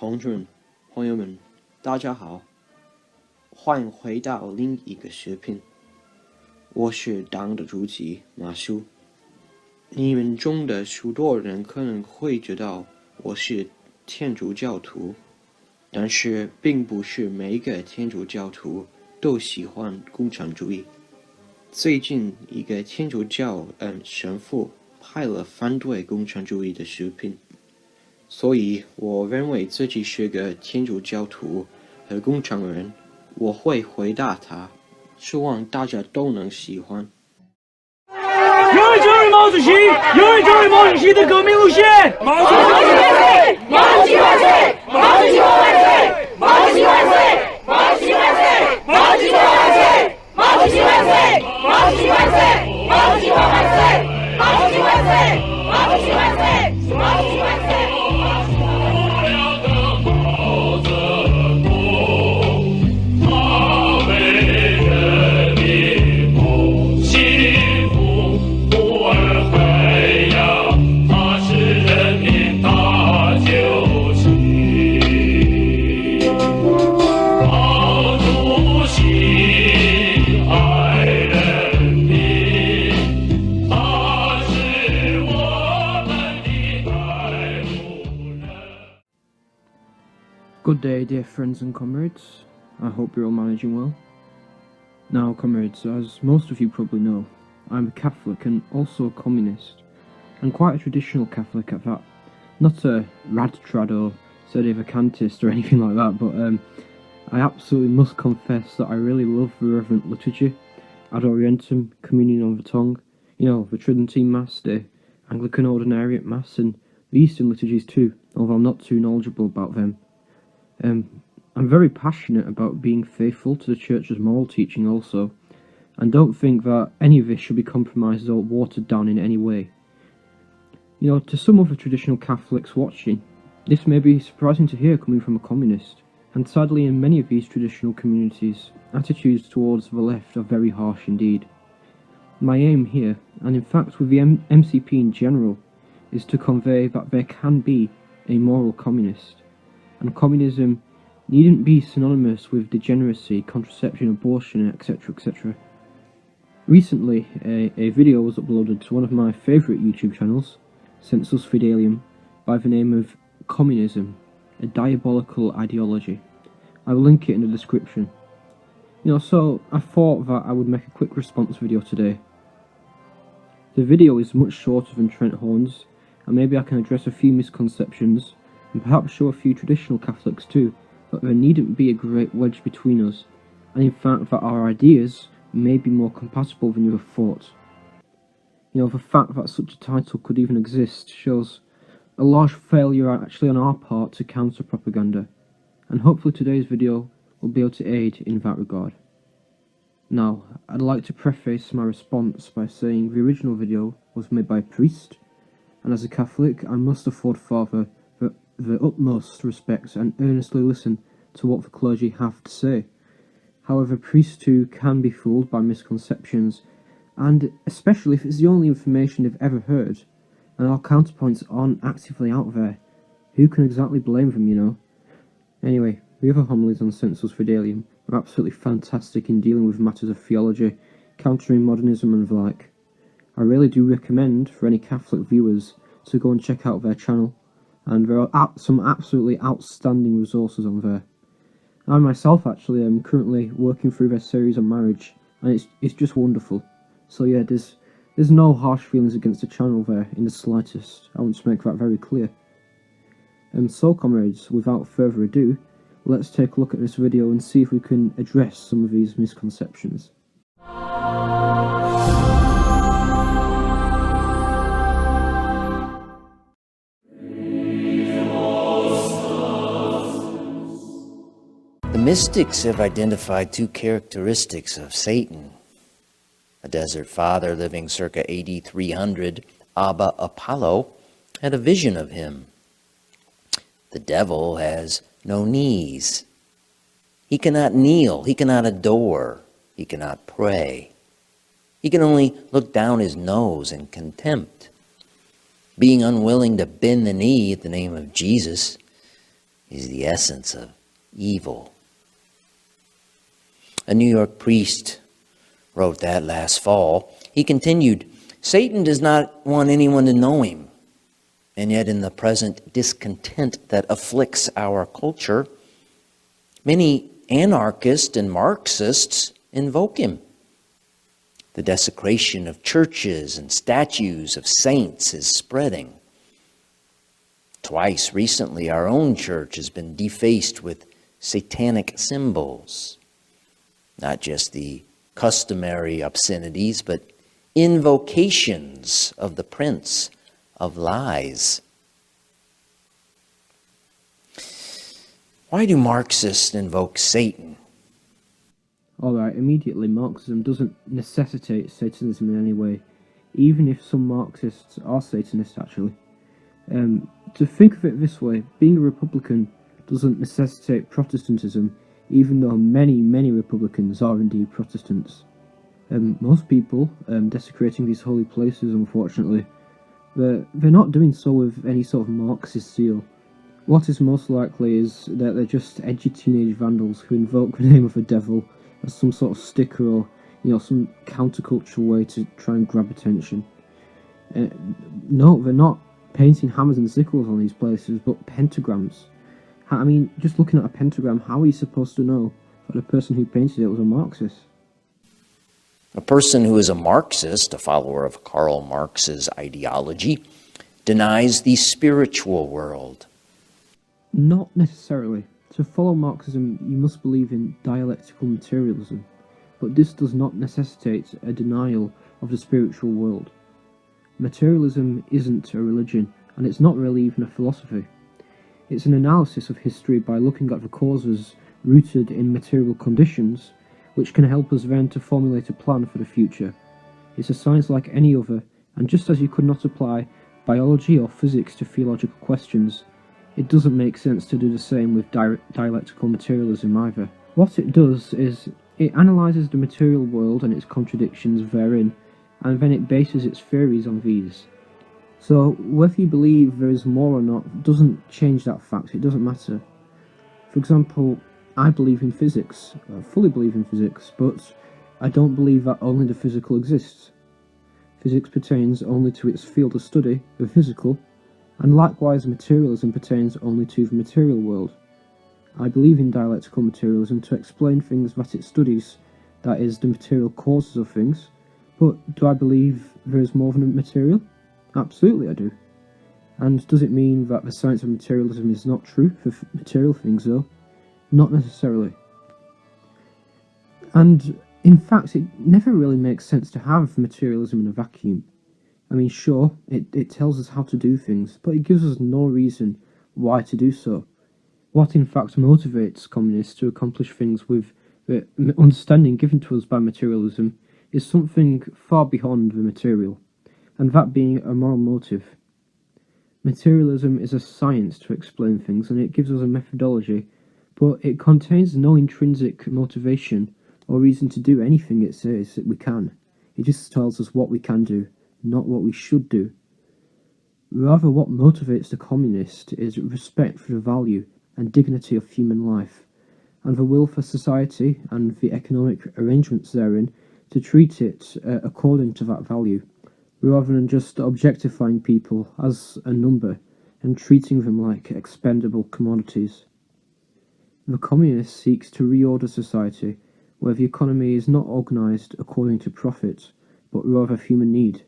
同志们、朋友们，大家好，欢迎回到另一个视频。我是党的主席马叔。你们中的许多人可能会知道我是天主教徒，但是并不是每个天主教徒都喜欢共产主义。最近一个天主教神父拍了反对共产主义的视频，所以我认为自己是个天主教徒和共产人，我会回答他，希望大家都能喜欢。有人就是毛主席，有人就是毛主席的革命路线。毛主席万岁！毛主席万岁！毛主席万岁！毛主席万岁！毛主席万岁！毛主席万岁！毛主席万岁！毛主席万岁！毛主席万岁！毛主席万岁！毛主席万岁！毛主席万岁！Good day, dear friends and comrades. I hope you're all managing well. Now, comrades, as most of you probably know, I'm a Catholic and also a communist, and quite a traditional Catholic at that. Not a rad-trad or sedevacantist or anything like that, but I absolutely must confess that I really love the reverent liturgy, Ad Orientem, Communion on the Tongue, you know, the Tridentine Mass, the Anglican Ordinariate Mass, and the Eastern liturgies too, although I'm not too knowledgeable about them. I'm very passionate about being faithful to the Church's moral teaching also, and don't think that any of this should be compromised or watered down in any way. You know, to some other traditional Catholics watching, this may be surprising to hear coming from a communist, and sadly in many of these traditional communities, attitudes towards the left are very harsh indeed. My aim here, and in fact with the MCP in general, is to convey that there can be a moral communist, and communism needn't be synonymous with degeneracy, contraception, abortion, etc, etc. Recently, a video was uploaded to one of my favourite YouTube channels, Sensus Fidelium, by the name of Communism, a Diabolical Ideology. I will link it in the description. You know, so I thought that I would make a quick response video today. The video is much shorter than Trent Horn's, and maybe I can address a few misconceptions and perhaps show a few traditional Catholics too that there needn't be a great wedge between us, and in fact that our ideas may be more compatible than you have thought. You know, the fact that such a title could even exist shows a large failure actually on our part to counter propaganda, and hopefully today's video will be able to aid in that regard. Now, I'd like to preface my response by saying the original video was made by a priest, and as a Catholic I must afford Father the utmost respect and earnestly listen to what the clergy have to say. However, priests too can be fooled by misconceptions, and especially if it's the only information they've ever heard, and our counterpoints aren't actively out there, who can exactly blame them, you know? Anyway, the other homilies on Sensus Fidelium are absolutely fantastic in dealing with matters of theology, countering modernism and the like. I really do recommend for any Catholic viewers to go and check out their channel, and there are some absolutely outstanding resources on there. I myself actually am currently working through their series on marriage, and it's just wonderful. So yeah, there's no harsh feelings against the channel there in the slightest. I want to make that very clear. So comrades, without further ado, let's take a look at this video and see if we can address some of these misconceptions. The mystics have identified two characteristics of Satan. A desert father living circa AD 300, Abba Apollo, had a vision of him. The devil has no knees. He cannot kneel, he cannot adore, he cannot pray. He can only look down his nose in contempt. Being unwilling to bend the knee at the name of Jesus, is the essence of evil. A New York priest wrote that last fall. He continued, Satan does not want anyone to know him. And yet in the present discontent that afflicts our culture, many anarchists and Marxists invoke him. The desecration of churches and statues of saints is spreading. Twice recently, our own church has been defaced with satanic symbols. Not just the customary obscenities, but invocations of the prince of lies. Why do Marxists invoke Satan? Alright, immediately, Marxism doesn't necessitate Satanism in any way, even if some Marxists are Satanists, actually. To think of it this way, being a Republican doesn't necessitate Protestantism, even though many Republicans are indeed Protestants. Most people desecrating these holy places, unfortunately, they're not doing so with any sort of Marxist zeal. What is most likely is that they're just edgy teenage vandals who invoke the name of the devil as some sort of sticker or, some countercultural way to try and grab attention. No, they're not painting hammers and sickles on these places, but pentagrams. I mean, just looking at a pentagram, how are you supposed to know that the person who painted it was a Marxist? A person who is a Marxist, a follower of Karl Marx's ideology, denies the spiritual world. Not necessarily. To follow Marxism, you must believe in dialectical materialism, but this does not necessitate a denial of the spiritual world. Materialism isn't a religion, and it's not really even a philosophy. It's an analysis of history by looking at the causes rooted in material conditions, which can help us then to formulate a plan for the future. It's a science like any other, and just as you could not apply biology or physics to theological questions, it doesn't make sense to do the same with dialectical materialism either. What it does is it analyses the material world and its contradictions therein, and then it bases its theories on these. So whether you believe there is more or not doesn't change that fact, it doesn't matter. For example, I believe in physics, I fully believe in physics, but I don't believe that only the physical exists. Physics pertains only to its field of study, the physical, and likewise materialism pertains only to the material world. I believe in dialectical materialism to explain things that it studies, that is, the material causes of things, but do I believe there is more than material? Absolutely I do. And does it mean that the science of materialism is not true for material things though? Not necessarily. And in fact, it never really makes sense to have materialism in a vacuum. I mean, sure, it tells us how to do things, but it gives us no reason why to do so. What in fact motivates communists to accomplish things with the understanding given to us by materialism is something far beyond the material, and that being a moral motive. Materialism is a science to explain things, and it gives us a methodology, but it contains no intrinsic motivation or reason to do anything it says that we can. It just tells us what we can do, not what we should do. Rather, what motivates the communist is respect for the value and dignity of human life, and the will for society and the economic arrangements therein to treat it according to that value, rather than just objectifying people as a number and treating them like expendable commodities. The communist seeks to reorder society where the economy is not organised according to profit, but rather human need.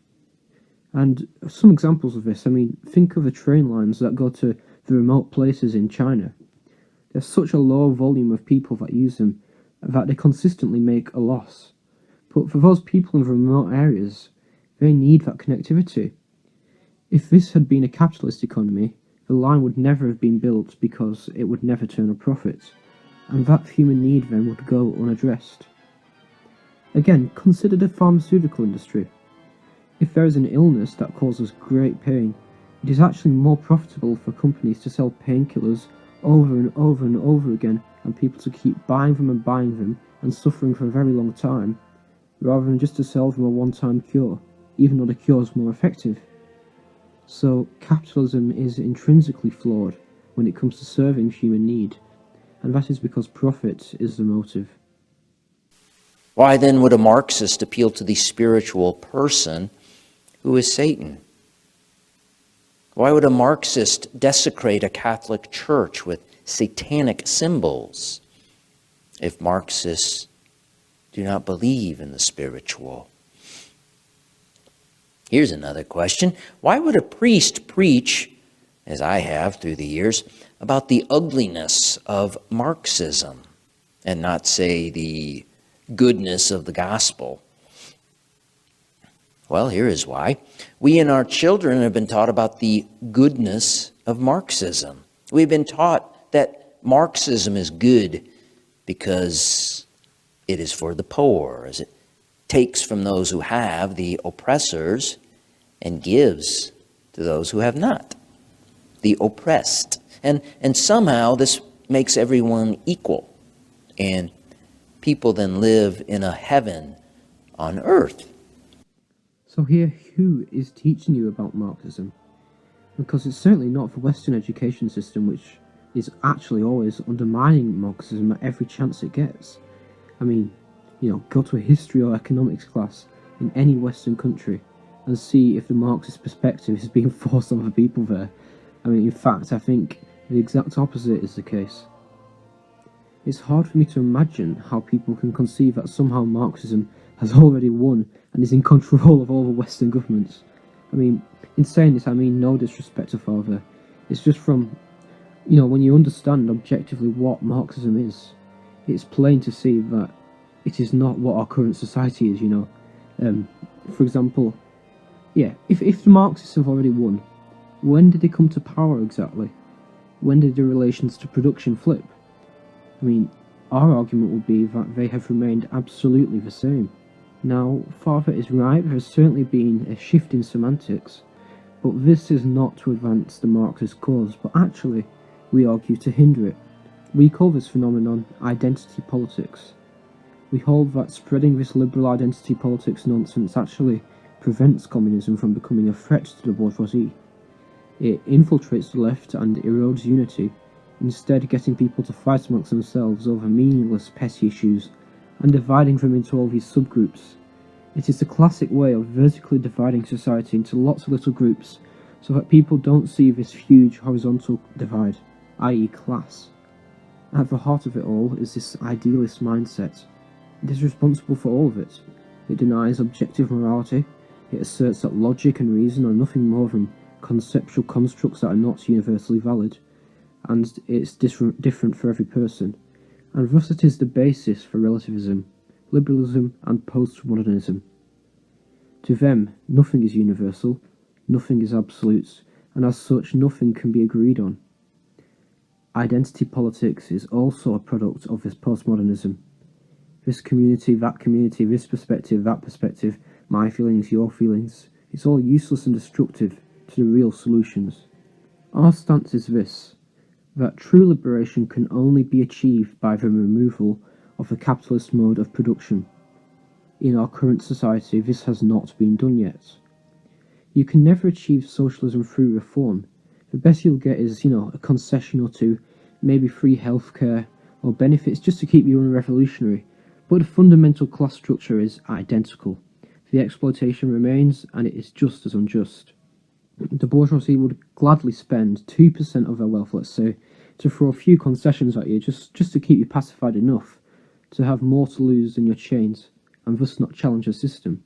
And some examples of this, I mean, think of the train lines that go to the remote places in China. There's such a low volume of people that use them that they consistently make a loss. But for those people in the remote areas, they need that connectivity. If this had been a capitalist economy, the line would never have been built because it would never turn a profit, and that human need then would go unaddressed. Again, consider the pharmaceutical industry. If there is an illness that causes great pain, it is actually more profitable for companies to sell painkillers over and over and over again, and people to keep buying them and suffering for a very long time, rather than just to sell them a one-time cure, even though the cure is more effective. So capitalism is intrinsically flawed, when it comes to serving human need, and that is because profit is the motive. Why then would a Marxist appeal to the spiritual person who is Satan? Why would a Marxist desecrate a Catholic church with satanic symbols if Marxists do not believe in the spiritual? Here's another question. Why would a priest preach, as I have through the years, about the ugliness of Marxism and not say the goodness of the gospel? Well, here is why. We and our children have been taught about the goodness of Marxism. We've been taught that Marxism is good because it is for the poor, as it takes from those who have, the oppressors, and gives to those who have not, the oppressed. And somehow this makes everyone equal, and people then live in a heaven on earth. So here, who is teaching you about Marxism? Because it's certainly not the Western education system, which is actually always undermining Marxism at every chance it gets. I mean, go to a history or economics class in any Western country and see if the Marxist perspective is being forced on the people there. I mean, in fact, I think the exact opposite is the case. It's hard for me to imagine how people can conceive that somehow Marxism has already won and is in control of all the Western governments. I mean, in saying this, I mean no disrespect to father. It's just from, when you understand objectively what Marxism is, it's plain to see that it is not what our current society is, For example, if the Marxists have already won, when did they come to power exactly? When did the relations to production flip? I mean, our argument would be that they have remained absolutely the same. Now, father is right, there has certainly been a shift in semantics, but this is not to advance the Marxist cause, but actually, we argue to hinder it. We call this phenomenon identity politics. We hold that spreading this liberal identity politics nonsense actually prevents communism from becoming a threat to the bourgeoisie. It infiltrates the left and erodes unity, instead getting people to fight amongst themselves over meaningless petty issues and dividing them into all these subgroups. It is the classic way of vertically dividing society into lots of little groups so that people don't see this huge horizontal divide, i.e. class. At the heart of it all is this idealist mindset. It is responsible for all of it. It denies objective morality, it asserts that logic and reason are nothing more than conceptual constructs that are not universally valid, and it's different for every person, and thus it is the basis for relativism, liberalism and postmodernism. To them, nothing is universal, nothing is absolute, and as such nothing can be agreed on. Identity politics is also a product of this postmodernism. This community, this perspective, that perspective, my feelings, your feelings, it's all useless and destructive to the real solutions. Our stance is this, that true liberation can only be achieved by the removal of the capitalist mode of production. In our current society, this has not been done yet. You can never achieve socialism through reform. The best you'll get is, a concession or two, maybe free healthcare or benefits just to keep you unrevolutionary, but the fundamental class structure is identical. The exploitation remains, and it is just as unjust. The bourgeoisie would gladly spend 2% of their wealth, let's say, to throw a few concessions at you, just to keep you pacified enough to have more to lose than your chains, and thus not challenge the system.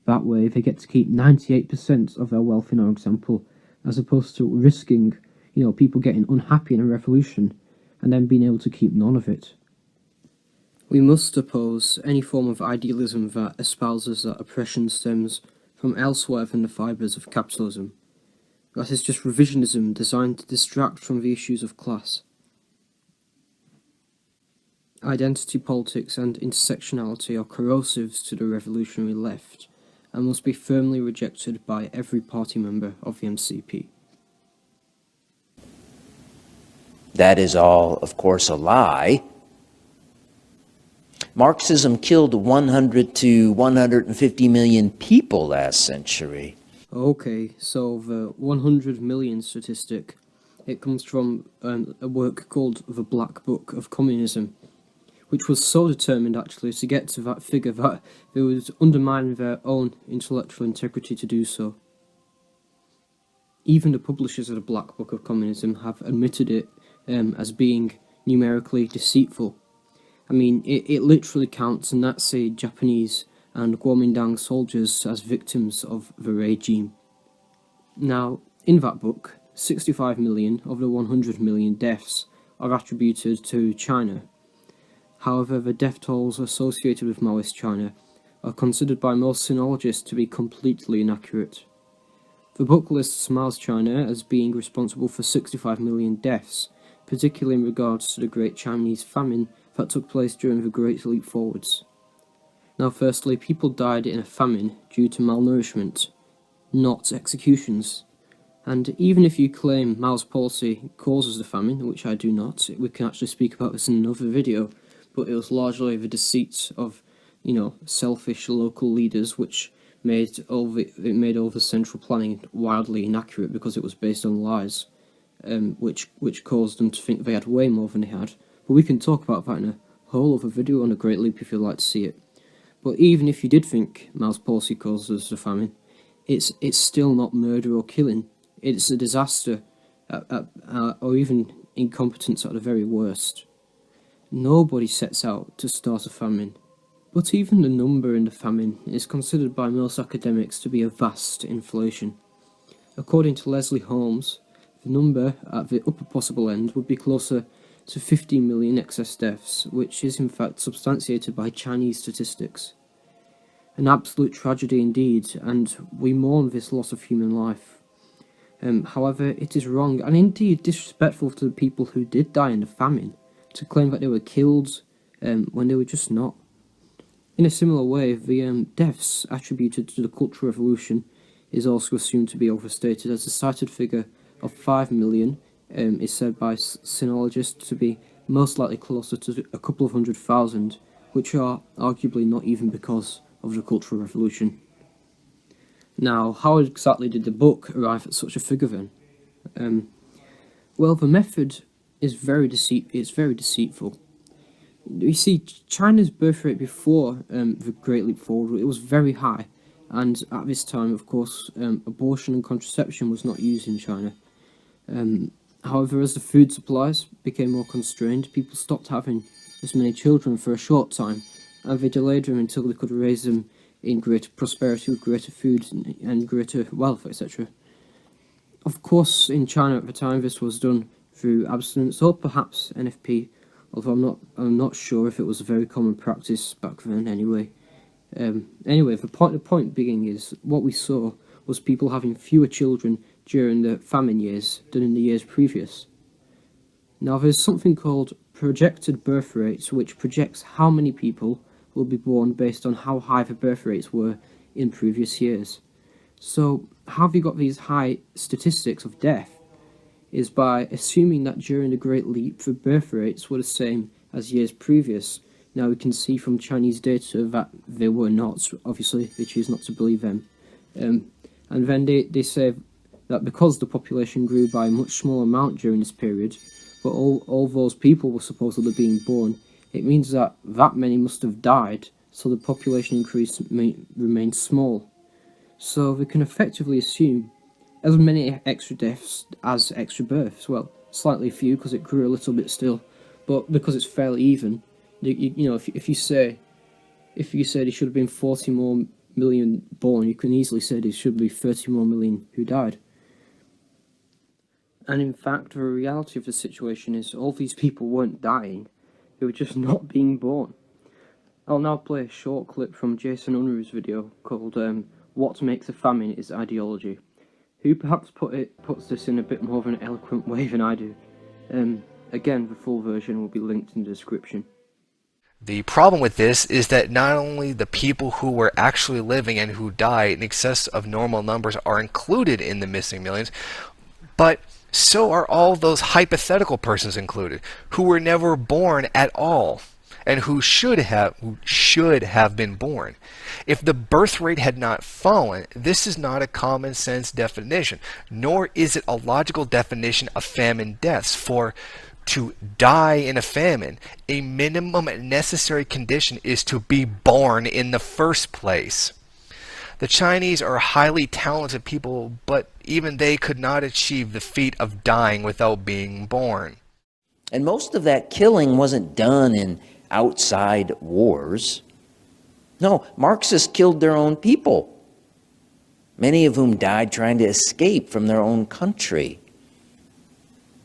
That way, they get to keep 98% of their wealth in our example, as opposed to risking, people getting unhappy in a revolution, and then being able to keep none of it. We must oppose any form of idealism that espouses that oppression stems from elsewhere than the fibres of capitalism. That is just revisionism designed to distract from the issues of class. Identity politics and intersectionality are corrosives to the revolutionary left and must be firmly rejected by every party member of the MCP. That is all, of course, a lie. Marxism killed 100 to 150 million people last century. Okay, so the 100 million statistic It comes from a work called The Black Book of Communism, which was so determined actually to get to that figure that they was undermining their own intellectual integrity to do so. Even the publishers of the Black Book of Communism have admitted it as being numerically deceitful. I mean, it literally counts Nazi, Japanese and Kuomintang soldiers as victims of the regime. Now, in that book, 65 million of the 100 million deaths are attributed to China. However, the death tolls associated with Maoist China are considered by most sinologists to be completely inaccurate. The book lists Mao's China as being responsible for 65 million deaths, particularly in regards to the Great Chinese Famine that took place during the Great Leap Forwards. Now firstly, people died in a famine due to malnourishment, not executions. And even if you claim Mao's policy causes the famine, which I do not, we can actually speak about this in another video, but it was largely the deceit of, selfish local leaders which made all the central planning wildly inaccurate because it was based on lies, which caused them to think they had way more than they had. But we can talk about that in a whole other video on a Great Leap if you'd like to see it. But even if you did think Mao's policy causes the famine, it's still not murder or killing. It's a disaster, or even incompetence at the very worst. Nobody sets out to start a famine. But even the number in the famine is considered by most academics to be a vast inflation. According to Leslie Holmes, the number at the upper possible end would be closer to 15 million excess deaths, which is in fact substantiated by Chinese statistics. An absolute tragedy indeed, and we mourn this loss of human life. However, it is wrong, and indeed disrespectful to the people who did die in the famine, to claim that they were killed when they were just not. In a similar way, the deaths attributed to the Cultural Revolution is also assumed to be overstated, as the cited figure of 5 million is said by sinologists to be most likely closer to a couple of 100,000, which are arguably not even because of the Cultural Revolution. Now, how exactly did the book arrive at such a figure then? Well, the method is very deceitful. You see, China's birth rate before the Great Leap Forward, it was very high, and at this time, of course, abortion and contraception was not used in China. However, as the food supplies became more constrained, people stopped having as many children for a short time, and they delayed them until they could raise them in greater prosperity with greater food and greater wealth, etc. Of course, in China at the time, this was done through abstinence or perhaps NFP, although I'm not sure if it was a very common practice back then anyway. The point being is, what we saw was people having fewer children during the famine years than in the years previous. Now there's something called projected birth rates, which projects how many people will be born based on how high the birth rates were in previous years. So how have you got these high statistics of death? Is by assuming that during the Great Leap the birth rates were the same as years previous. Now we can see from Chinese data that they were not. Obviously they choose not to believe them. And then they say that because the population grew by a much smaller amount during this period, but all those people were supposedly being born, it means that many must have died, so the population increase remained small. So we can effectively assume as many extra deaths as extra births. Well, slightly few because it grew a little bit still, but because it's fairly even, if you said there should have been 40 more million born, you can easily say there should be 30 more million who died. And in fact, the reality of the situation is all these people weren't dying, they were just not being born. I'll now play a short clip from Jason Unruh's video called What Makes a Famine is Ideology, who perhaps puts this in a bit more of an eloquent way than I do. Again, the full version will be linked in the description. The problem with this is that not only the people who were actually living and who died in excess of normal numbers are included in the missing millions, but so are all those hypothetical persons included, who were never born at all. and who should have been born. If the birth rate had not fallen, this is not a common sense definition, nor is it a logical definition of famine deaths. For to die in a famine, a minimum necessary condition is to be born in the first place. The Chinese are highly talented people, but even they could not achieve the feat of dying without being born. And most of that killing wasn't done in outside wars. No, Marxists killed their own people, many of whom died trying to escape from their own country.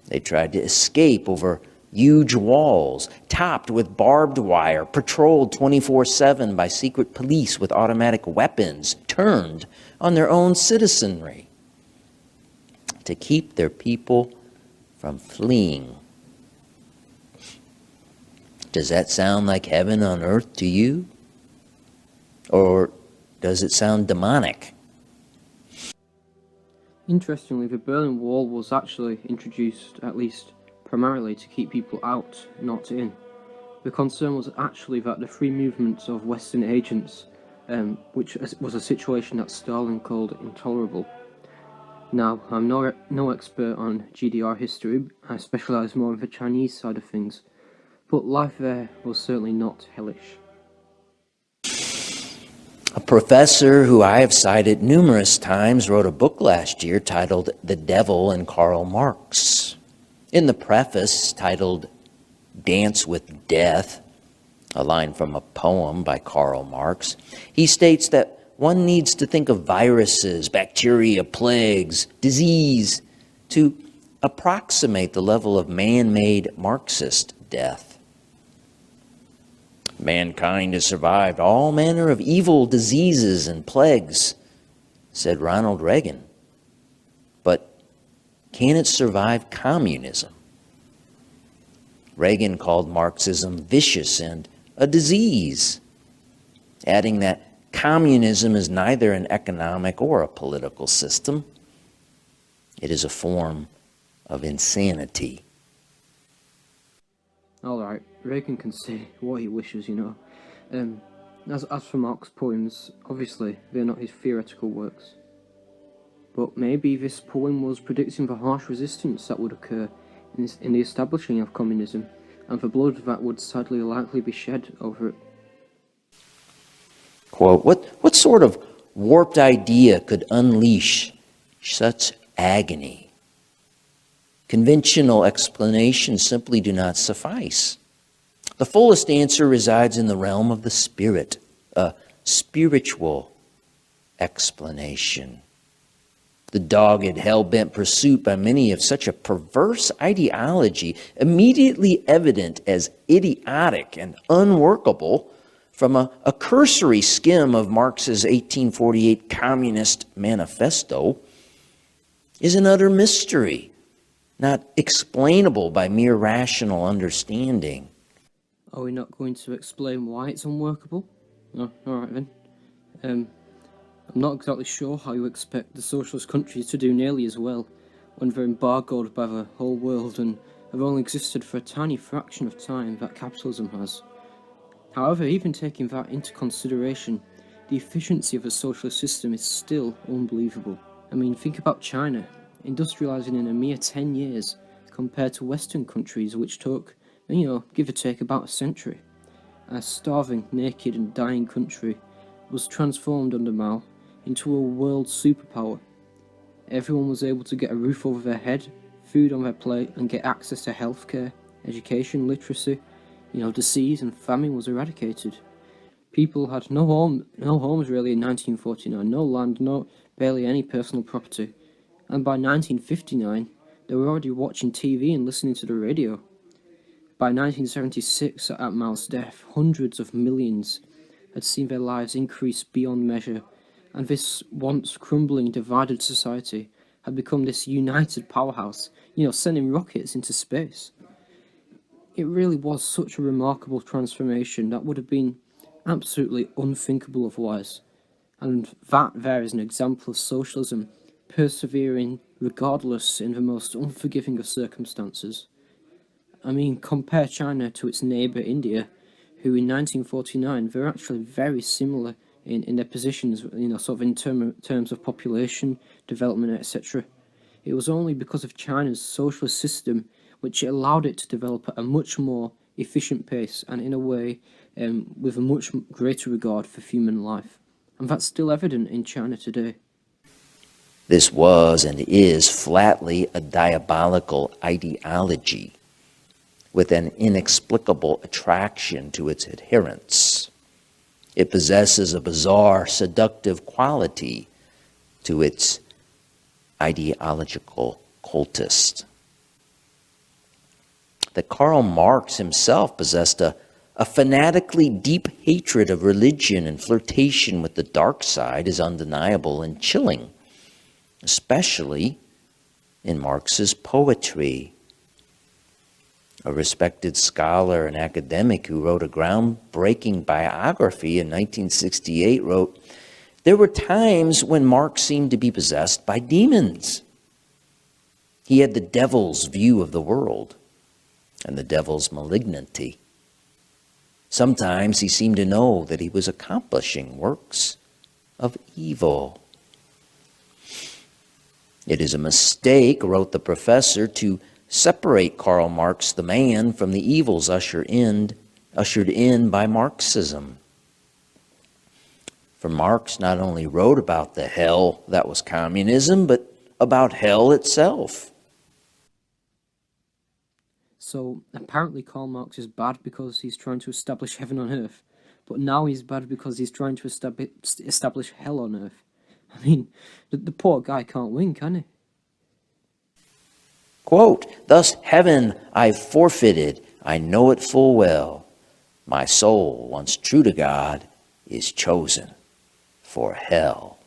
They tried to escape over huge walls, topped with barbed wire, patrolled 24/7 by secret police with automatic weapons, turned on their own citizenry to keep their people from fleeing. Does that sound like heaven on earth to you? Or does it sound demonic? Interestingly, the Berlin Wall was actually introduced, at least primarily, to keep people out, not in. The concern was actually that the free movement of Western agents, which was a situation that Stalin called intolerable. Now, I'm no expert on GDR history, I specialise more in the Chinese side of things, but life there was certainly not hellish. A professor who I have cited numerous times wrote a book last year titled The Devil and Karl Marx. In the preface, titled Dance with Death, a line from a poem by Karl Marx, he states that one needs to think of viruses, bacteria, plagues, disease to approximate the level of man-made Marxist death. Mankind has survived all manner of evil diseases and plagues, said Ronald Reagan. But can it survive communism? Reagan called Marxism vicious and a disease, adding that communism is neither an economic or a political system. It is a form of insanity. Alright, Reagan can say what he wishes, you know. As for Marx's poems, obviously they're not his theoretical works. But maybe this poem was predicting the harsh resistance that would occur in the establishing of communism, and the blood that would sadly likely be shed over it. Quote, what sort of warped idea could unleash such agony? Conventional explanations simply do not suffice. The fullest answer resides in the realm of the spirit, a spiritual explanation. The dogged, hell-bent pursuit by many of such a perverse ideology, immediately evident as idiotic and unworkable, from a cursory skim of Marx's 1848 Communist Manifesto, is an utter mystery, not explainable by mere rational understanding. Are we not going to explain why it's unworkable? Oh, alright then. I'm not exactly sure how you expect the socialist countries to do nearly as well when they're embargoed by the whole world and have only existed for a tiny fraction of time that capitalism has. However, even taking that into consideration, the efficiency of a socialist system is still unbelievable. I mean, think about China, industrialising in a mere 10 years compared to Western countries which took, you know, give or take about a century. A starving, naked and dying country was transformed under Mao into a world superpower. Everyone was able to get a roof over their head, food on their plate, and get access to healthcare, education, literacy. You know, disease and famine was eradicated. People had no homes really in 1949, no land, barely any personal property. And by 1959, they were already watching TV and listening to the radio. By 1976, at Mao's death, hundreds of millions had seen their lives increase beyond measure, and this once crumbling, divided society had become this united powerhouse, you know, sending rockets into space. It really was such a remarkable transformation that would have been absolutely unthinkable otherwise. And that there is an example of socialism persevering regardless in the most unforgiving of circumstances. I mean, compare China to its neighbour India, who in 1949 were actually very similar in their positions, sort of in terms of population, development, etc. It was only because of China's socialist system which allowed it to develop at a much more efficient pace and in a way with a much greater regard for human life. And that's still evident in China today. This was and is flatly a diabolical ideology with an inexplicable attraction to its adherents. It possesses a bizarre, seductive quality to its ideological cultist. That Karl Marx himself possessed a fanatically deep hatred of religion and flirtation with the dark side is undeniable and chilling, especially in Marx's poetry. A respected scholar and academic who wrote a groundbreaking biography in 1968 wrote, "There were times when Marx seemed to be possessed by demons. He had the devil's view of the world and the devil's malignity. Sometimes he seemed to know that he was accomplishing works of evil." It is a mistake, wrote the professor, to separate Karl Marx the man from the evils ushered in by Marxism. For Marx not only wrote about the hell that was communism, but about hell itself. So apparently Karl Marx is bad because he's trying to establish heaven on earth, but now he's bad because he's trying to establish hell on earth. I mean, the poor guy can't win, can he? Quote, "Thus heaven I've forfeited, I know it full well. My soul, once true to God, is chosen for hell."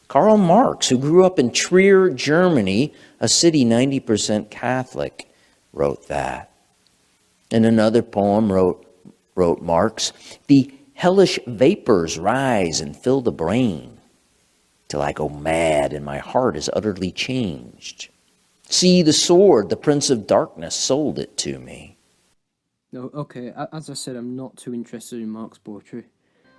Karl Marx, who grew up in Trier, Germany, a city 90% Catholic, wrote that. In another poem wrote Marx, "The hellish vapors rise and fill the brain, till I go mad and my heart is utterly changed. See the sword, the Prince of Darkness sold it to me." No, okay, as I said, I'm not too interested in Marx poetry.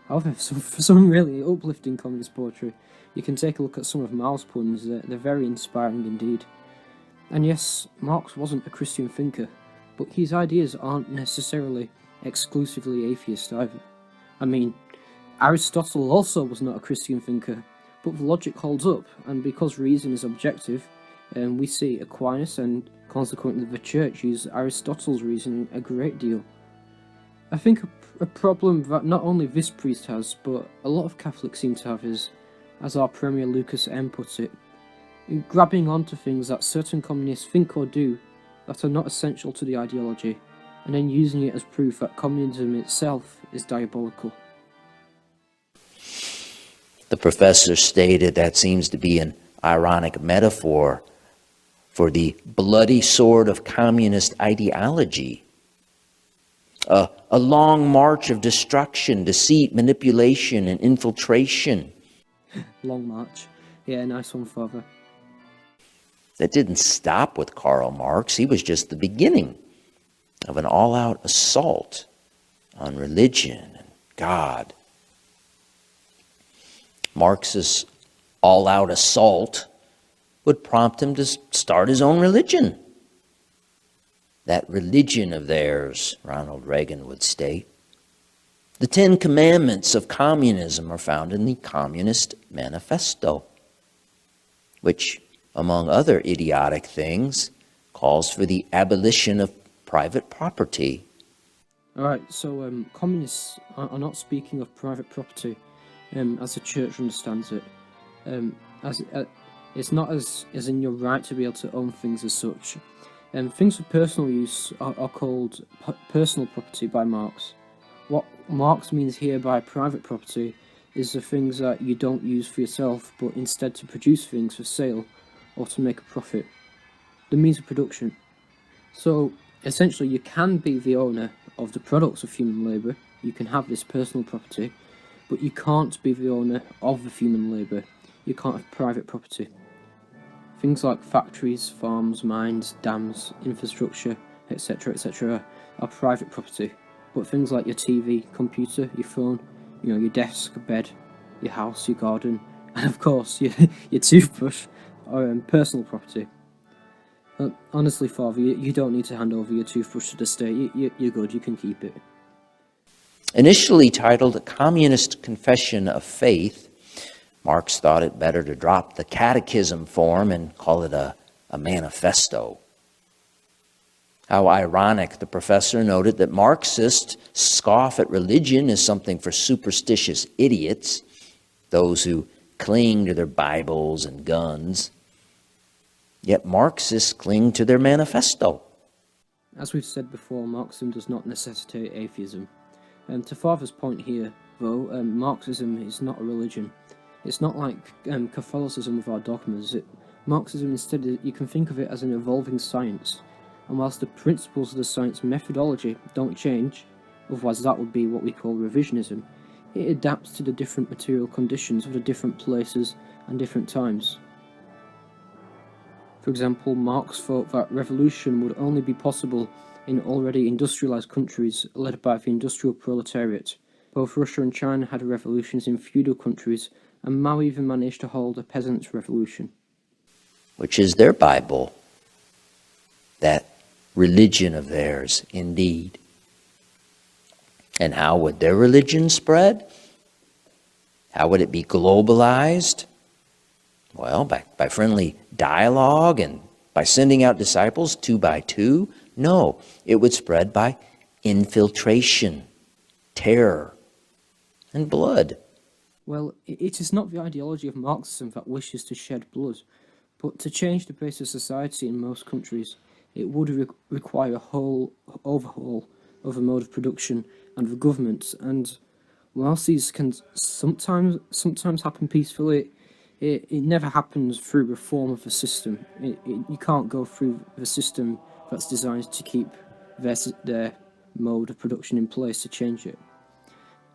However, for some really uplifting communist poetry, you can take a look at some of Mao's poems. They're very inspiring indeed. And yes, Marx wasn't a Christian thinker, but his ideas aren't necessarily exclusively atheist either. I mean, Aristotle also was not a Christian thinker, but the logic holds up, and because reason is objective, we see Aquinas and consequently the Church use Aristotle's reasoning a great deal. I think a problem that not only this priest has, but a lot of Catholics seem to have is, as our Premier Lucas M puts it, grabbing onto things that certain communists think or do that are not essential to the ideology, and then using it as proof that communism itself is diabolical. The professor stated that seems to be an ironic metaphor for the bloody sword of communist ideology. A long march of destruction, deceit, manipulation, and infiltration. Long march. Yeah, nice one, Father. That didn't stop with Karl Marx. He was just the beginning of an all-out assault on religion and God. Marx's all-out assault would prompt him to start his own religion. That religion of theirs, Ronald Reagan would state. The 10 Commandments of communism are found in the Communist Manifesto, which, among other idiotic things, calls for the abolition of private property. Alright, so communists are not speaking of private property as the church understands it. It's not as in your right to be able to own things as such. Things for personal use are called personal property by Marx. What Marx means here by private property is the things that you don't use for yourself, but instead to produce things for sale or to make a profit. The means of production. So essentially you can be the owner of the products of human labour, you can have this personal property, but you can't be the owner of the human labour. You can't have private property. Things like factories, farms, mines, dams, infrastructure, etc., etc. are private property, but things like your TV, computer, your phone, your desk, bed, your house, your garden, and of course your toothbrush are personal property. Honestly, Father, you don't need to hand over your toothbrush to the state. You're good, you can keep it. Initially titled Communist Confession of Faith, Marx thought it better to drop the catechism form and call it a manifesto. How ironic, the professor noted, that Marxists scoff at religion as something for superstitious idiots, those who cling to their Bibles and guns. Yet Marxists cling to their manifesto. As we've said before, Marxism does not necessitate atheism. To Father's point here, though, Marxism is not a religion. It's not like Catholicism with our dogmas. Marxism, instead, you can think of it as an evolving science. And whilst the principles of the science methodology don't change, otherwise that would be what we call revisionism, it adapts to the different material conditions of the different places and different times. For example, Marx thought that revolution would only be possible in already industrialized countries led by the industrial proletariat. Both Russia and China had revolutions in feudal countries, and Mao even managed to hold a peasants' revolution. Which is their Bible, that religion of theirs, indeed. And how would their religion spread? How would it be globalized? Well, by friendly dialogue and by sending out disciples 2 by 2? No, it would spread by infiltration, terror, and blood. Well, it is not the ideology of Marxism that wishes to shed blood, but to change the pace of society in most countries, it would require a whole overhaul of the mode of production and the government. And whilst these can sometimes happen peacefully, it never happens through reform of the system. You can't go through the system that's designed to keep their mode of production in place to change it.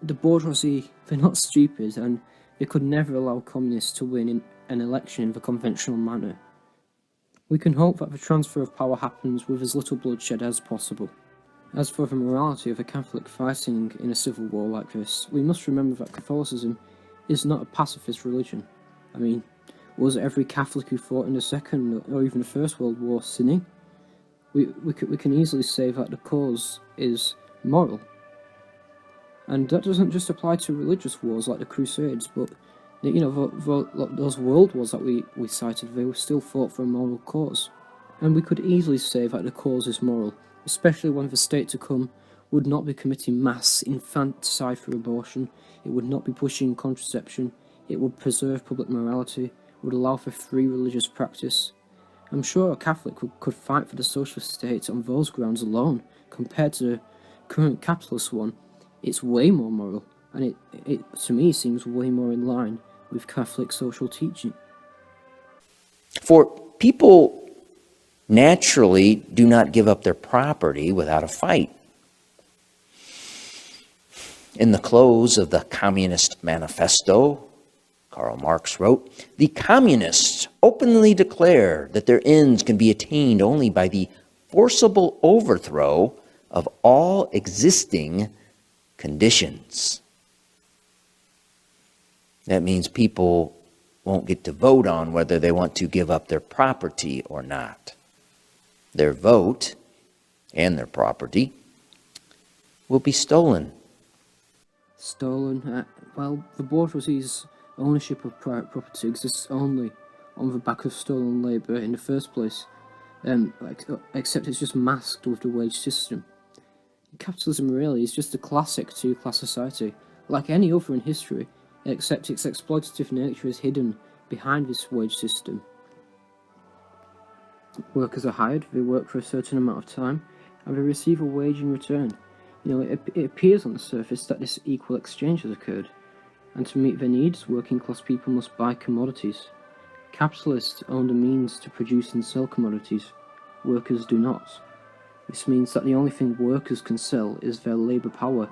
The bourgeoisie, they're not stupid, and they could never allow communists to win an election in the conventional manner. We can hope that the transfer of power happens with as little bloodshed as possible. As for the morality of a Catholic fighting in a civil war like this, we must remember that Catholicism is not a pacifist religion. I mean, was every Catholic who fought in the Second or even the First World War sinning? We can easily say that the cause is moral. And that doesn't just apply to religious wars like the Crusades, but those world wars that we cited, they were still fought for a moral cause. And we could easily say that the cause is moral, especially when the state to come would not be committing mass infanticide for abortion, it would not be pushing contraception, it would preserve public morality, would allow for free religious practice. I'm sure a Catholic could fight for the socialist state on those grounds alone. Compared to the current capitalist one, it's way more moral, and it to me seems way more in line with Catholic social teaching. For people naturally do not give up their property without a fight. In the close of the Communist Manifesto, Karl Marx wrote, "The communists openly declare that their ends can be attained only by the forcible overthrow of all existing conditions." That means people won't get to vote on whether they want to give up their property or not. Their vote and their property will be stolen. Stolen? Well, the bourgeoisie's ownership of private property exists only on the back of stolen labour in the first place, except it's just masked with the wage system. Capitalism really is just a classic two-class society, like any other in history, except its exploitative nature is hidden behind this wage system. Workers are hired, they work for a certain amount of time, and they receive a wage in return. It appears on the surface that this equal exchange has occurred, and to meet their needs, working class people must buy commodities. Capitalists own the means to produce and sell commodities, workers do not. This means that the only thing workers can sell is their labour power,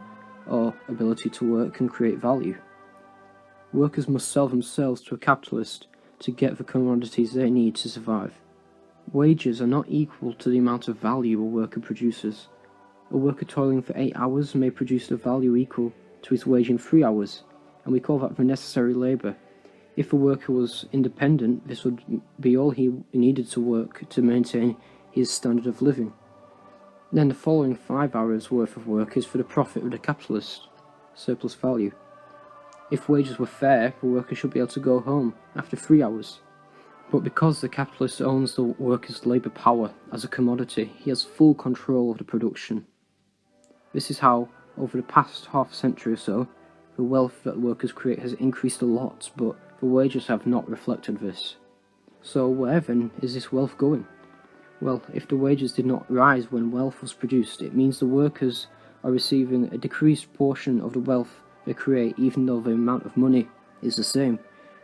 or ability to work and create value. Workers must sell themselves to a capitalist to get the commodities they need to survive. Wages are not equal to the amount of value a worker produces. A worker toiling for 8 hours may produce a value equal to his wage in 3 hours, and we call that the necessary labour. If a worker was independent, this would be all he needed to work to maintain his standard of living. Then the following 5 hours worth of work is for the profit of the capitalist, surplus value. If wages were fair, the worker should be able to go home after 3 hours. But because the capitalist owns the worker's labour power as a commodity, he has full control of the production. This is how, over the past half century or so, the wealth that workers create has increased a lot, but the wages have not reflected this. So where then is this wealth going? Well, if the wages did not rise when wealth was produced, it means the workers are receiving a decreased portion of the wealth they create, even though the amount of money is the same,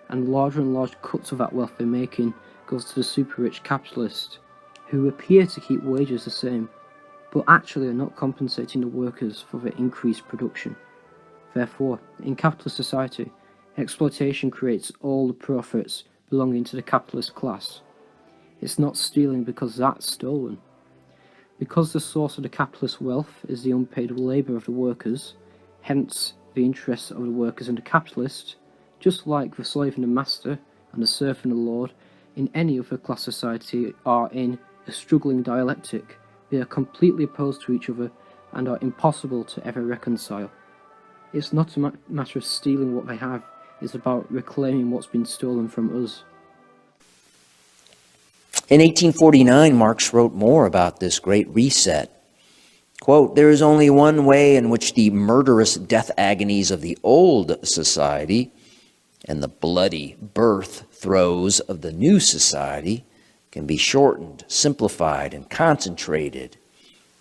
and larger cuts of that wealth they're making goes to the super-rich capitalists, who appear to keep wages the same, but actually are not compensating the workers for the increased production. Therefore, in capitalist society, exploitation creates all the profits belonging to the capitalist class. It's not stealing because that's stolen. Because the source of the capitalist wealth is the unpaid labour of the workers, hence the interests of the workers and the capitalist, just like the slave and the master and the serf and the lord in any other class society are in a struggling dialectic. They are completely opposed to each other and are impossible to ever reconcile. It's not a matter of stealing what they have, it's about reclaiming what's been stolen from us. In 1849, Marx wrote more about this great reset. Quote, "There is only one way in which the murderous death agonies of the old society and the bloody birth throes of the new society can be shortened, simplified, and concentrated.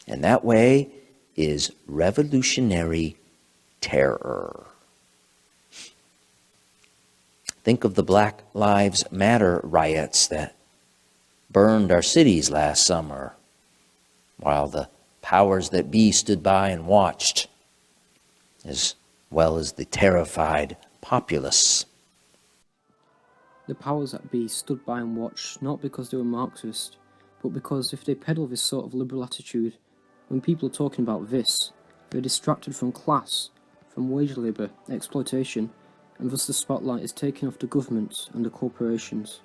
And that way is revolutionary terror." Think of the Black Lives Matter riots that burned our cities last summer, while the powers that be stood by and watched, as well as the terrified populace. The powers that be stood by and watched, not because they were Marxist, but because if they peddle this sort of liberal attitude, when people are talking about this, they're distracted from class, from wage labour, exploitation, and thus the spotlight is taken off the governments and the corporations.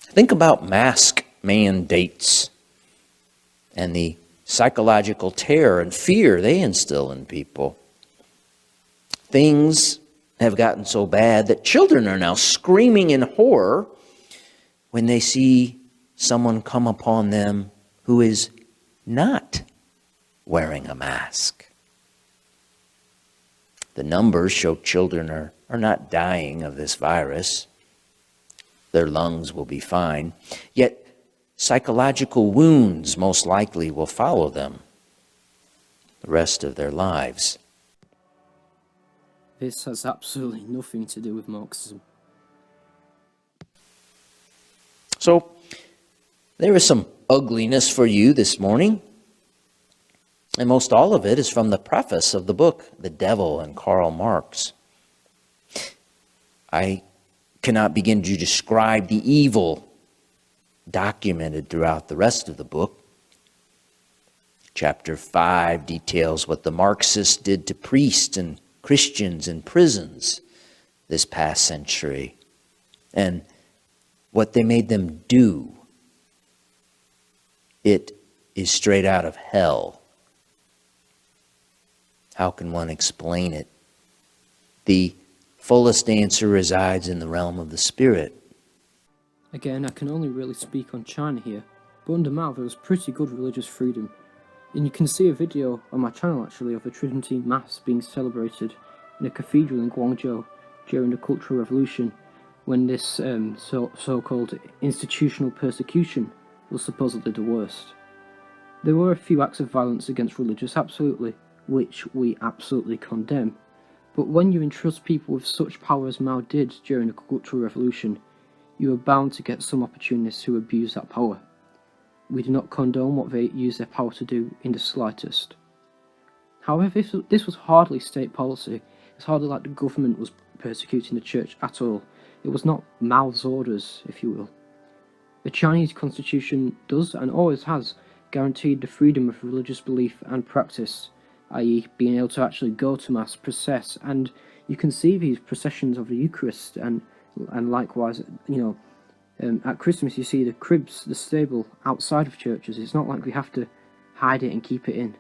Think about mask mandates and the psychological terror and fear they instill in people. Things have gotten so bad that children are now screaming in horror when they see someone come upon them who is not wearing a mask. The numbers show children are not dying of this virus. Their lungs will be fine. Yet psychological wounds most likely will follow them the rest of their lives. This has absolutely nothing to do with Marxism. So, there is some ugliness for you this morning. And most all of it is from the preface of the book, The Devil and Karl Marx. I cannot begin to describe the evil documented throughout the rest of the book. Chapter 5 details what the Marxists did to priests and Christians in prisons this past century, and what they made them do. It is straight out of hell. How can one explain it? The fullest answer resides in the realm of the spirit. Again, I can only really speak on China here, but under Mao there was pretty good religious freedom. And you can see a video on my channel actually of the Tridentine Mass being celebrated in a cathedral in Guangzhou during the Cultural Revolution, when this so-called institutional persecution was supposedly the worst. There were a few acts of violence against religious, absolutely, which we absolutely condemn. But when you entrust people with such power as Mao did during the Cultural Revolution, you are bound to get some opportunists who abuse that power. We do not condone what they use their power to do in the slightest. However, this was hardly state policy. It's hardly like the government was persecuting the church at all. It was not Mao's orders, if you will. The Chinese constitution does, and always has, guaranteed the freedom of religious belief and practice, i.e. being able to actually go to Mass, process, and you can see these processions of the Eucharist, and likewise, at Christmas you see the cribs, the stable, outside of churches. It's not like we have to hide it and keep it in.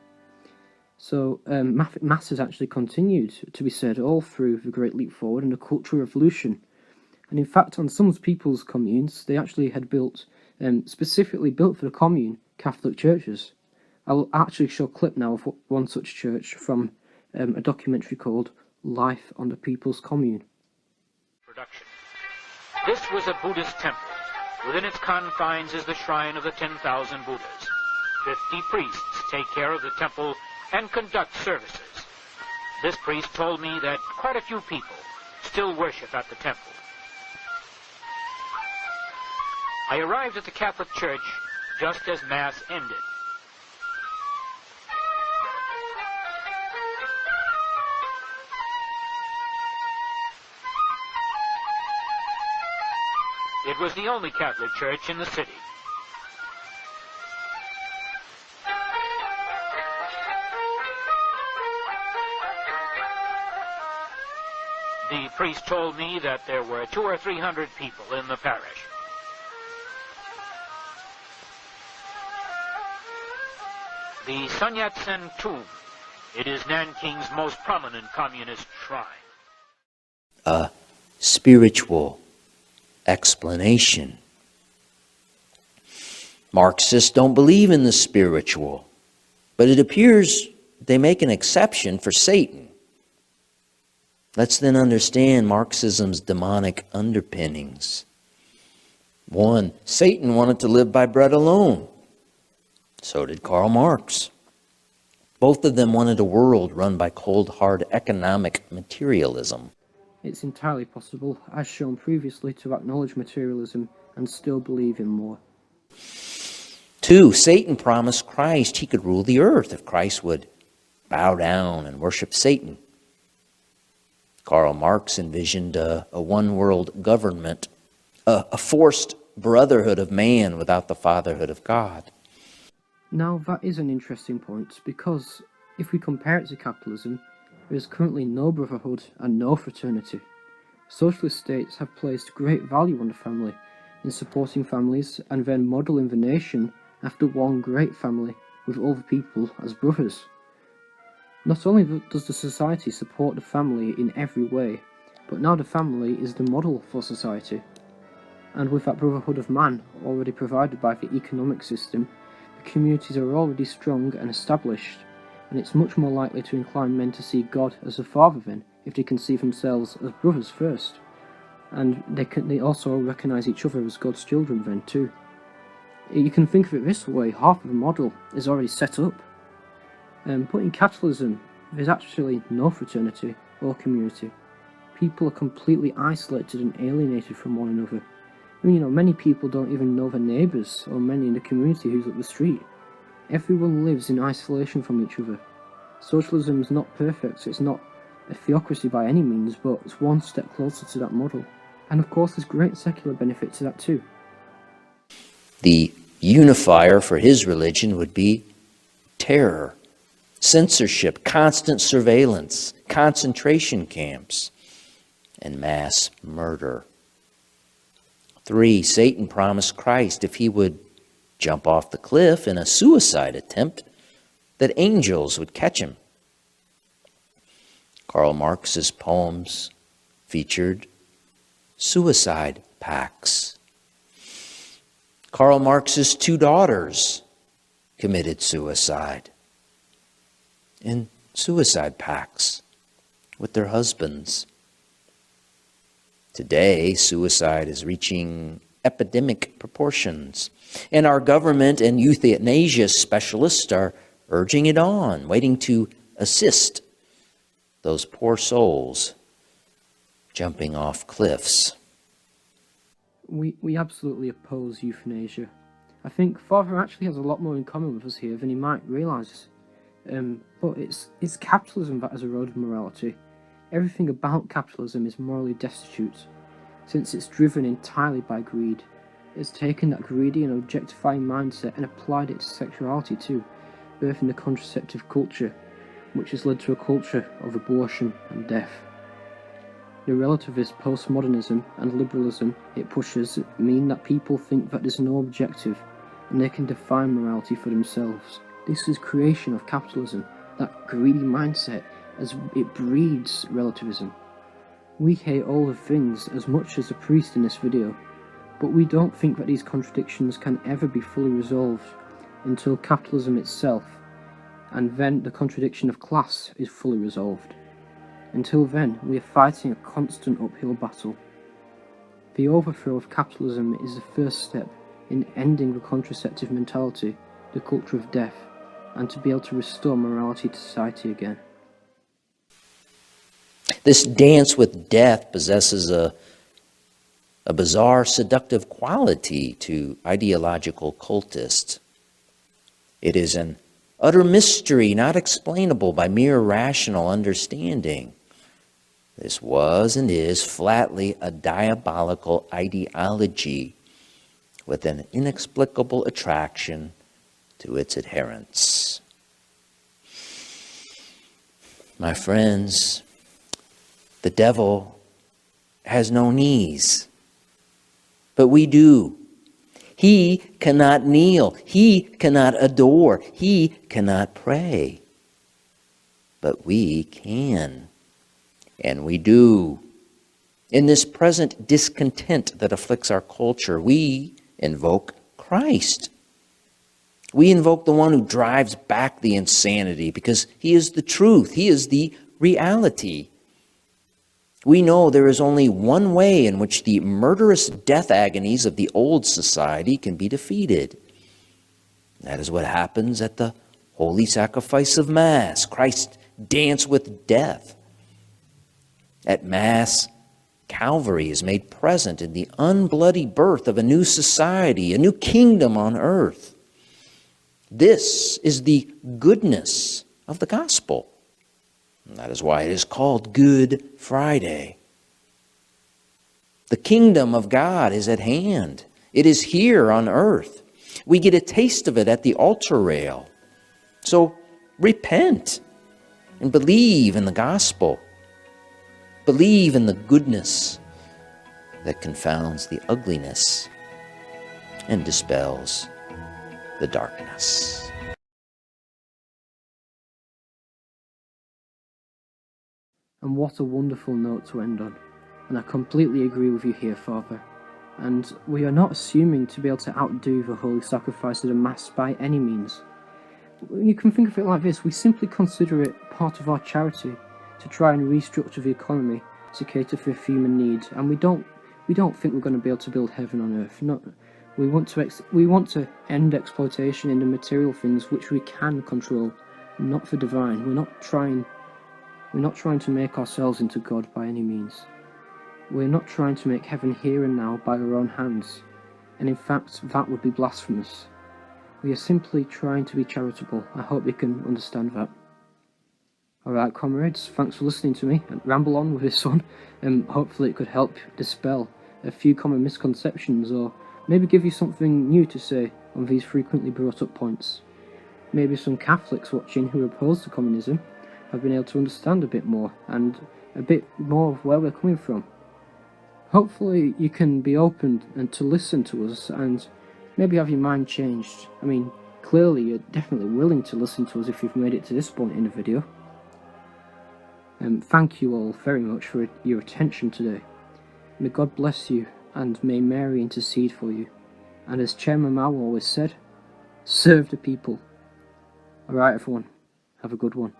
So Mass has actually continued to be said all through the Great Leap Forward and the Cultural Revolution. And in fact, on some people's communes, they actually had built, specifically built for the commune, Catholic churches. I'll actually show a clip now of one such church from a documentary called Life on the People's Commune. Production. This was a Buddhist temple. Within its confines is the shrine of the 10,000 Buddhas. 50 priests take care of the temple and conduct services. This priest told me that quite a few people still worship at the temple. I arrived at the Catholic Church just as Mass ended. It was the only Catholic church in the city. The priest told me that there were 200 or 300 people in the parish. The Sun Yat-sen tomb. It is Nanking's most prominent communist shrine. A spiritual explanation. Marxists don't believe in the spiritual, but it appears they make an exception for Satan. Let's then understand Marxism's demonic underpinnings. 1. Satan wanted to live by bread alone. So did Karl Marx. Both of them wanted a world run by cold, hard economic materialism. It's entirely possible, as shown previously, to acknowledge materialism and still believe in more. 2. Satan promised Christ he could rule the earth if Christ would bow down and worship Satan. Karl Marx envisioned a one-world government, a forced brotherhood of man without the fatherhood of God. Now that is an interesting point, because if we compare it to capitalism, there is currently no brotherhood and no fraternity. Socialist states have placed great value on the family, in supporting families and then modelling the nation after one great family with all the people as brothers. Not only does the society support the family in every way, but now the family is the model for society. And with that brotherhood of man already provided by the economic system, the communities are already strong and established, and it's much more likely to incline men to see God as a father then, if they can see themselves as brothers first. And they also recognise each other as God's children then too. You can think of it this way: half of the model is already set up. But in capitalism, there's actually no fraternity or community. People are completely isolated and alienated from one another. I mean, many people don't even know their neighbours or many in the community who's up the street. Everyone lives in isolation from each other. Socialism is not perfect, it's not a theocracy by any means, but it's one step closer to that model. And of course there's great secular benefit to that too. The unifier for his religion would be terror, censorship, constant surveillance, concentration camps, and mass murder. 3. Satan promised Christ if he would jump off the cliff in a suicide attempt, that angels would catch him. Karl Marx's poems featured suicide pacts. Karl Marx's 2 daughters committed suicide in suicide pacts with their husbands. Today, suicide is reaching epidemic proportions, and our government and euthanasia specialists are urging it on, waiting to assist those poor souls jumping off cliffs. We absolutely oppose euthanasia. I think Father actually has a lot more in common with us here than he might realise. But it's capitalism that has eroded morality. Everything about capitalism is morally destitute, since it's driven entirely by greed. has taken that greedy and objectifying mindset and applied it to sexuality too, birthing the contraceptive culture, which has led to a culture of abortion and death. The relativist postmodernism and liberalism it pushes mean that people think that there's no objective and they can define morality for themselves. This is creation of capitalism, that greedy mindset, as it breeds relativism. We hate all the things as much as the priest in this video, but we don't think that these contradictions can ever be fully resolved until capitalism itself, and then the contradiction of class, is fully resolved. Until then, we are fighting a constant uphill battle. The overthrow of capitalism is the first step in ending the contraceptive mentality, the culture of death, and to be able to restore morality to society again. This dance with death possesses a bizarre seductive quality to ideological cultists. It is an utter mystery not explainable by mere rational understanding. This was and is flatly a diabolical ideology with an inexplicable attraction to its adherents. My friends, the devil has no knees, but we do. He cannot kneel, he cannot adore, he cannot pray, but we can, and we do. In this present discontent that afflicts our culture, we invoke Christ. We invoke the one who drives back the insanity because he is the truth, he is the reality. We know there is only one way in which the murderous death agonies of the old society can be defeated. That is what happens at the holy sacrifice of Mass. Christ danced with death. At Mass, Calvary is made present in the unbloody birth of a new society, a new kingdom on earth. This is the goodness of the gospel. And that is why it is called Good Friday. The kingdom of God is at hand. It is here on earth. We get a taste of it at the altar rail. So repent and believe in the gospel. Believe in the goodness that confounds the ugliness and dispels the darkness. And what a wonderful note to end on. And I completely agree with you here, Father. And we are not assuming to be able to outdo the holy sacrifice of the Mass by any means. You can think of it like this: we simply consider it part of our charity to try and restructure the economy to cater for human needs, and we don't think we're going to be able to build heaven on earth. No, we want to end exploitation in the material things which we can control, not the divine. We're not trying to make ourselves into God by any means. We're not trying to make heaven here and now by our own hands, and in fact that would be blasphemous. We are simply trying to be charitable. I hope you can understand that. Alright, comrades, thanks for listening to me and ramble on with this one, and hopefully it could help dispel a few common misconceptions, or maybe give you something new to say on these frequently brought up points. Maybe some Catholics watching who are opposed to communism have been able to understand a bit more, and a bit more of where we're coming from. Hopefully you can be open and to listen to us, and maybe have your mind changed. I mean, clearly you're definitely willing to listen to us if you've made it to this point in the video. Thank you all very much for your attention today. May God bless you, and may Mary intercede for you. And as Chairman Mao always said, serve the people. Alright everyone, have a good one.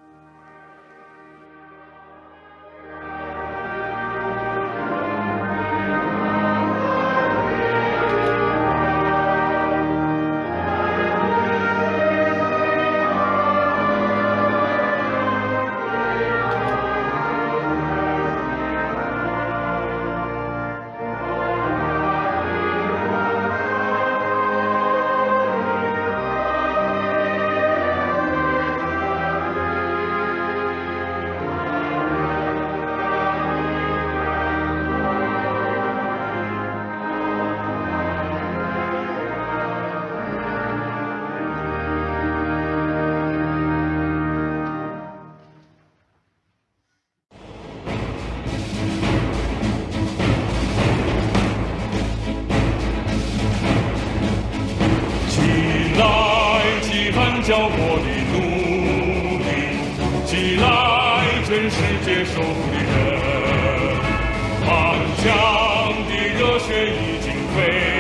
全世界受苦的人，顽强的热血已经沸